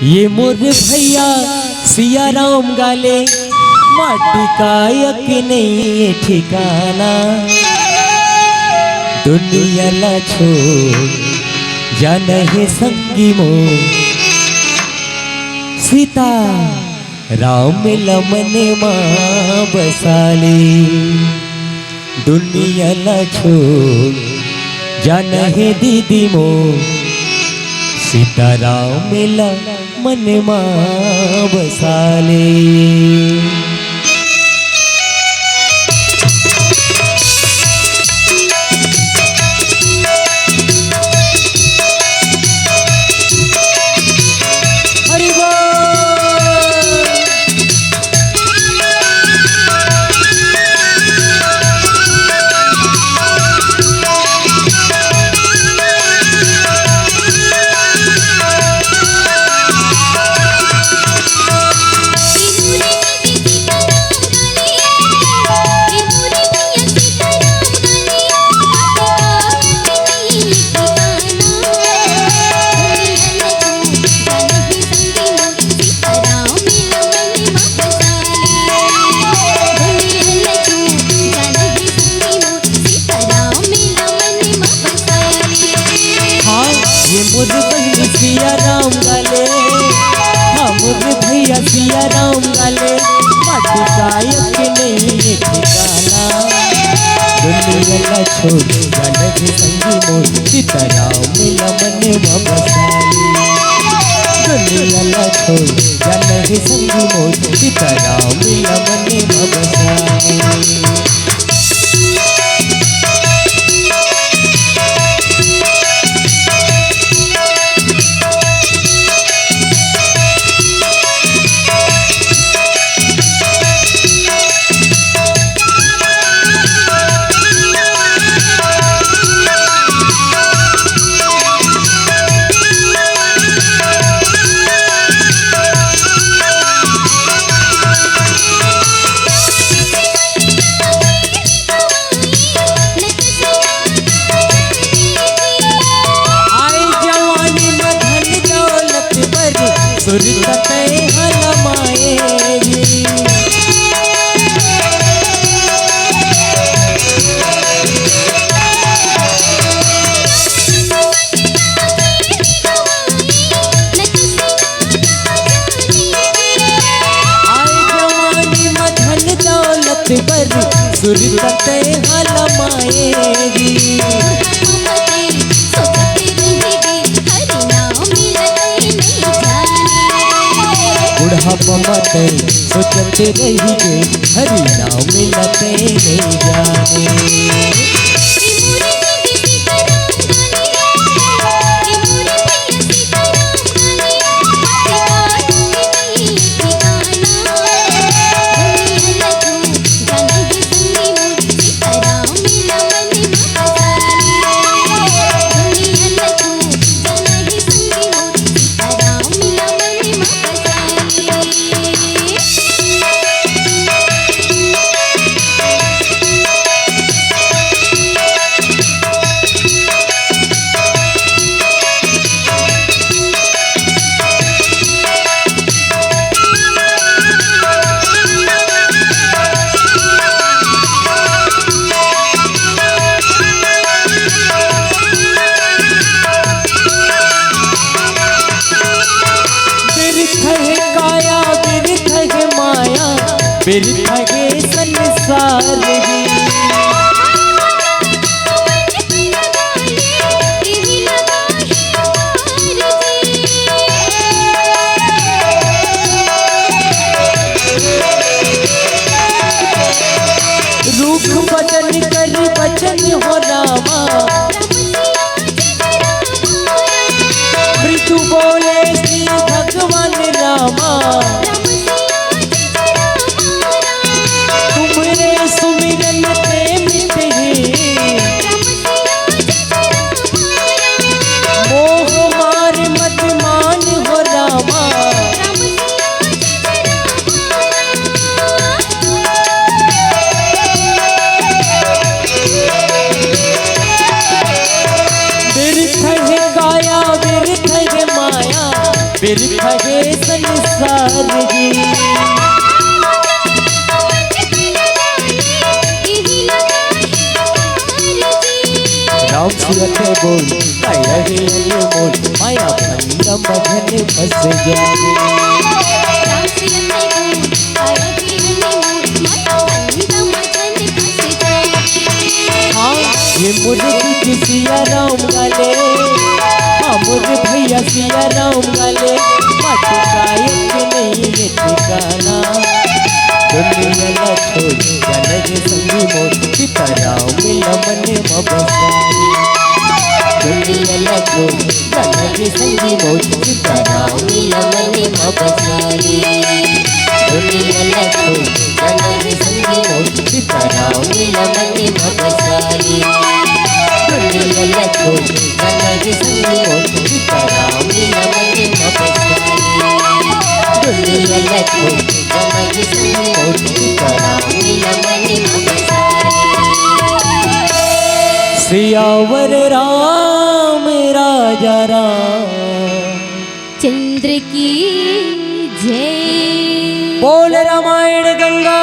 ये मोर भैया सिया राम गाले माटी का यक नहीं ठिकाना। दुनिया ला छोड़ जाना है संगी मो सीता राम लमने माँ बसाले। दुनिया ला छोड़ जाना है दीदी मो सीता राम लमने माँ बसाले। सिया राम गाले मुझे भैया सिया राम गाले माटी का यक नहीं ठिकाना। दुनिया ला छोड़ जाना है संगी मोर सीता राम लमने माँ बसाले। दुनिया ला छोड़ जाना है संगी मोर सीता राम लमने माँ बसाले। सुरते हलमाएगी बुढ़ापा मते सोचते रहिगे हरि नाम मिलते नहीं जाने। बिरथा गे संसार रूख बदन कर बचन हो रामा मृत्यु बोले श्री भगवान रामा। सुमिरन बिरखा है संसार जी। राम सिया बोल काया है अनमोल माया भंग मगन फंस जावे। हाँ ये मुर्गी सिया राम गाले, हाँ मुझे भैया सिया राम गाले, मत गायक नहीं ये ठिकाना। दुनिया न छोड़ जनक संगी मोर सीताराम मिला मन मबसारी। दुनिया न छोड़ जनक संगी मोर सीताराम मिला मन मबसारी। दुनिया न छोड़ जनक संगी मोर सीताराम मिला मन मबसारी। दुनिया न छोड़ जनक संगी मोर सीताराम मिला मन मबसारी। दुनिया न छोड़ जनक संगी मोर सीताराम मिला मन मबसारी। सियावर राम राजा राम चंद्र की जय। बोल रामायण गंगा